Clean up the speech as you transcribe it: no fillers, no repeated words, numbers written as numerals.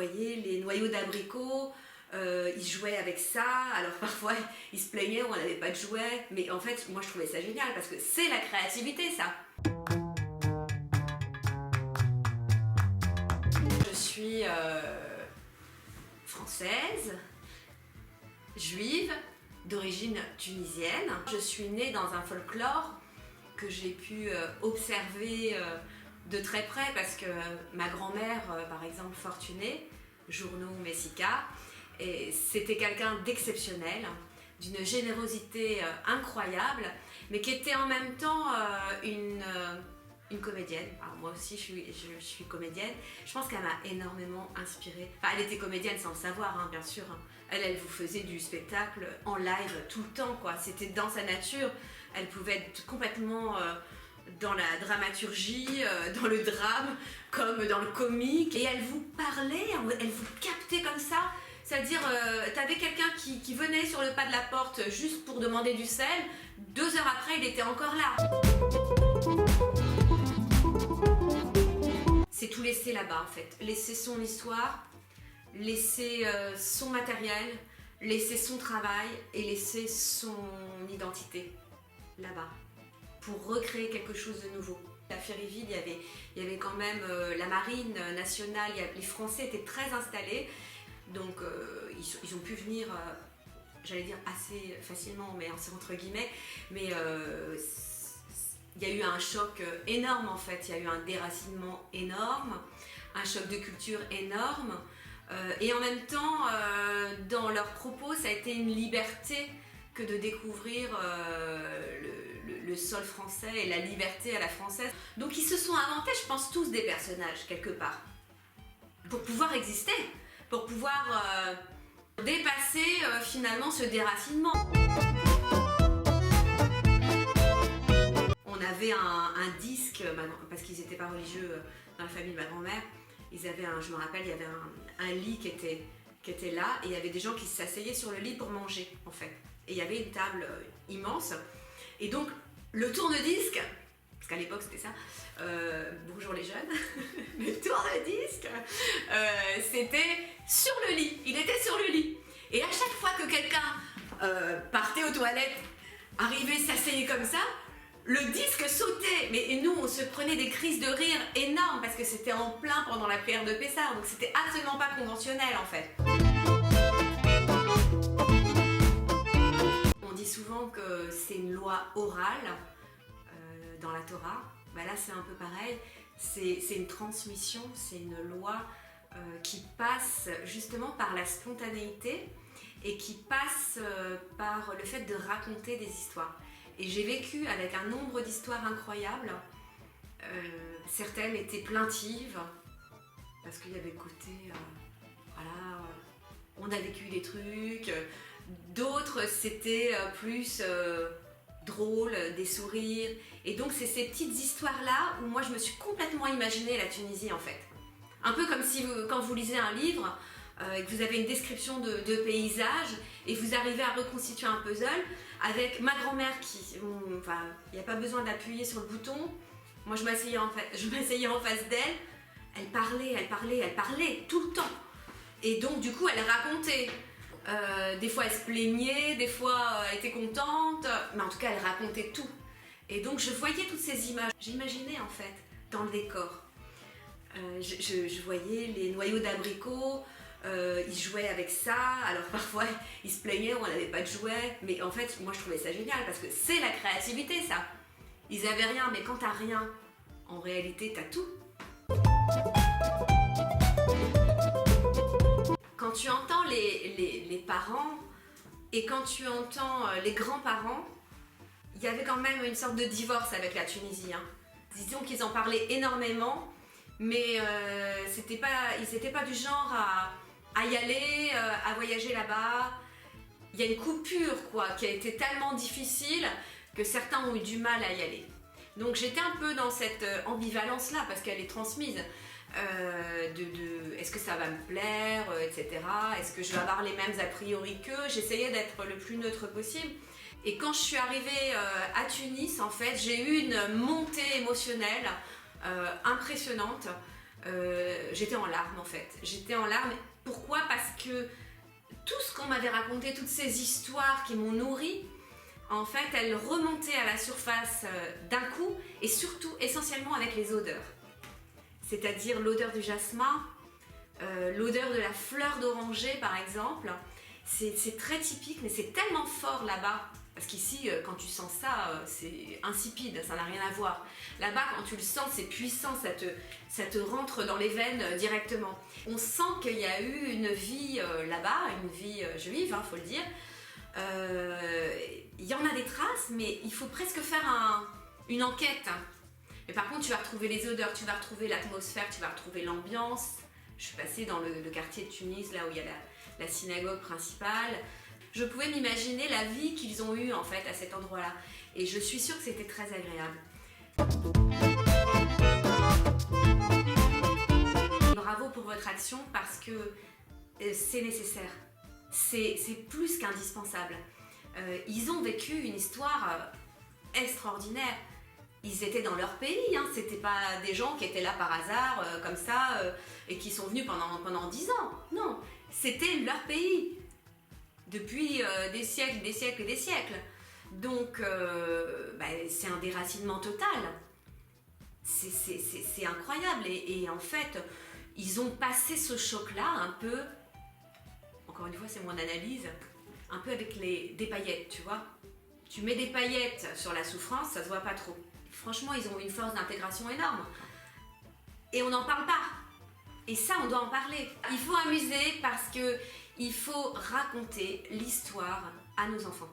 voyais les noyaux d'abricots, ils jouaient avec ça, alors parfois ils se plaignaient, on n'avait pas de jouets, mais en fait moi je trouvais ça génial parce que c'est la créativité ça. Je suis française, juive, d'origine tunisienne. Je suis née dans un folklore que j'ai pu observer de très près parce que ma grand-mère, par exemple Fortunée, Journou Messica, c'était quelqu'un d'exceptionnel, d'une générosité incroyable, mais qui était en même temps une comédienne. Alors moi aussi je suis comédienne. Je pense qu'elle m'a énormément inspirée. Enfin, elle était comédienne sans le savoir, hein, bien sûr. Elle vous faisait du spectacle en live tout le temps, quoi. C'était dans sa nature. Elle pouvait être complètement dans la dramaturgie, dans le drame, comme dans le comique. Et elle vous parlait, elle vous captait comme ça. C'est-à-dire, t'avais quelqu'un qui venait sur le pas de la porte juste pour demander du sel. 2 heures après, il était encore là. C'est tout laisser là-bas, en fait. Laisser son histoire, laisser son matériel, laisser son travail et laisser son identité là-bas pour recréer quelque chose de nouveau. À Féryville, il y avait quand même la marine nationale, les Français étaient très installés, donc ils ont pu venir, j'allais dire assez facilement, mais c'est entre guillemets, mais il y a eu un choc énorme en fait, il y a eu un déracinement énorme, un choc de culture énorme, et en même temps, dans leurs propos, ça a été une liberté que de découvrir le sol français et la liberté à la française. Donc ils se sont inventés, je pense, tous des personnages quelque part, pour pouvoir exister, pour pouvoir dépasser finalement ce déracinement. On avait un disque, parce qu'ils n'étaient pas religieux dans la famille de ma grand-mère, ils avaient je me rappelle, il y avait un lit qui était là, et il y avait des gens qui s'asseyaient sur le lit pour manger, en fait. Et il y avait une table immense, et donc le tourne-disque, parce qu'à l'époque c'était ça, bonjour les jeunes, le tourne-disque, c'était sur le lit, il était sur le lit. Et à chaque fois que quelqu'un partait aux toilettes, arrivait, s'asseyait comme ça, le disque sautait, mais nous on se prenait des crises de rire énormes parce que c'était en plein pendant la prière de Pessah, donc c'était absolument pas conventionnel en fait. On dit souvent que c'est une loi orale dans la Torah, bah là c'est un peu pareil, c'est une transmission, c'est une loi qui passe justement par la spontanéité et qui passe par le fait de raconter des histoires. Et j'ai vécu avec un nombre d'histoires incroyables. Certaines étaient plaintives, parce qu'il y avait le côté, voilà, on a vécu des trucs. D'autres, c'était plus drôle, des sourires. Et donc, c'est ces petites histoires-là où moi, je me suis complètement imaginé la Tunisie, en fait. Un peu comme si, quand vous lisez un livre, et que vous avez une description de paysage et vous arrivez à reconstituer un puzzle avec ma grand-mère qui, enfin, il n'y a pas besoin d'appuyer sur le bouton. Moi, je m'asseyais en face d'elle, elle parlait tout le temps. Et donc, du coup, elle racontait. Des fois, elle se plaignait, des fois, elle était contente, mais en tout cas, elle racontait tout. Et donc, je voyais toutes ces images. J'imaginais, en fait, dans le décor. Je voyais les noyaux d'abricots, ils jouaient avec ça, alors parfois ils se plaignaient, on n'avait pas de jouets, mais en fait moi je trouvais ça génial parce que c'est la créativité ça. Ils avaient rien, mais quand t'as rien, en réalité t'as tout. Quand tu entends les parents et quand tu entends les grands-parents, il y avait quand même une sorte de divorce avec la Tunisie, hein. Disons qu'ils en parlaient énormément, mais ils n'étaient pas du genre à y aller, à voyager là-bas. Il y a une coupure quoi, qui a été tellement difficile que certains ont eu du mal à y aller. Donc j'étais un peu dans cette ambivalence-là, parce qu'elle est transmise. Est-ce que ça va me plaire, etc. Est-ce que je vais avoir les mêmes a priori qu'eux? J'essayais d'être le plus neutre possible. Et quand je suis arrivée à Tunis, en fait, j'ai eu une montée émotionnelle impressionnante. j'étais en larmes en fait. J'étais en larmes. Pourquoi? Parce que tout ce qu'on m'avait raconté, toutes ces histoires qui m'ont nourrie, en fait, elles remontaient à la surface d'un coup et surtout, essentiellement avec les odeurs. C'est-à-dire l'odeur du jasmin, l'odeur de la fleur d'oranger par exemple. C'est très typique, mais c'est tellement fort là-bas. Parce qu'ici, quand tu sens ça, c'est insipide, ça n'a rien à voir. Là-bas, quand tu le sens, c'est puissant, ça te rentre dans les veines directement. On sent qu'il y a eu une vie là-bas, une vie juive, faut le dire. Il y en a des traces, mais il faut presque faire une enquête. Mais par contre, tu vas retrouver les odeurs, tu vas retrouver l'atmosphère, tu vas retrouver l'ambiance. Je suis passée dans le quartier de Tunis, là où il y a la synagogue principale. Je pouvais m'imaginer la vie qu'ils ont eue en fait à cet endroit-là. Et je suis sûre que c'était très agréable. Bravo pour votre action parce que c'est nécessaire. C'est plus qu'indispensable. Ils ont vécu une histoire extraordinaire. Ils étaient dans leur pays, c'était pas des gens qui étaient là par hasard, comme ça, et qui sont venus pendant 10 ans. Non, c'était leur pays. Depuis des siècles, des siècles et des siècles. Donc, c'est un déracinement total. C'est incroyable. Et en fait, ils ont passé ce choc-là un peu, encore une fois, c'est mon analyse, un peu avec des paillettes, tu vois. Tu mets des paillettes sur la souffrance, ça se voit pas trop. Franchement, ils ont une force d'intégration énorme. Et on n'en parle pas. Et ça, on doit en parler. Il faut amuser parce que il faut raconter l'histoire à nos enfants.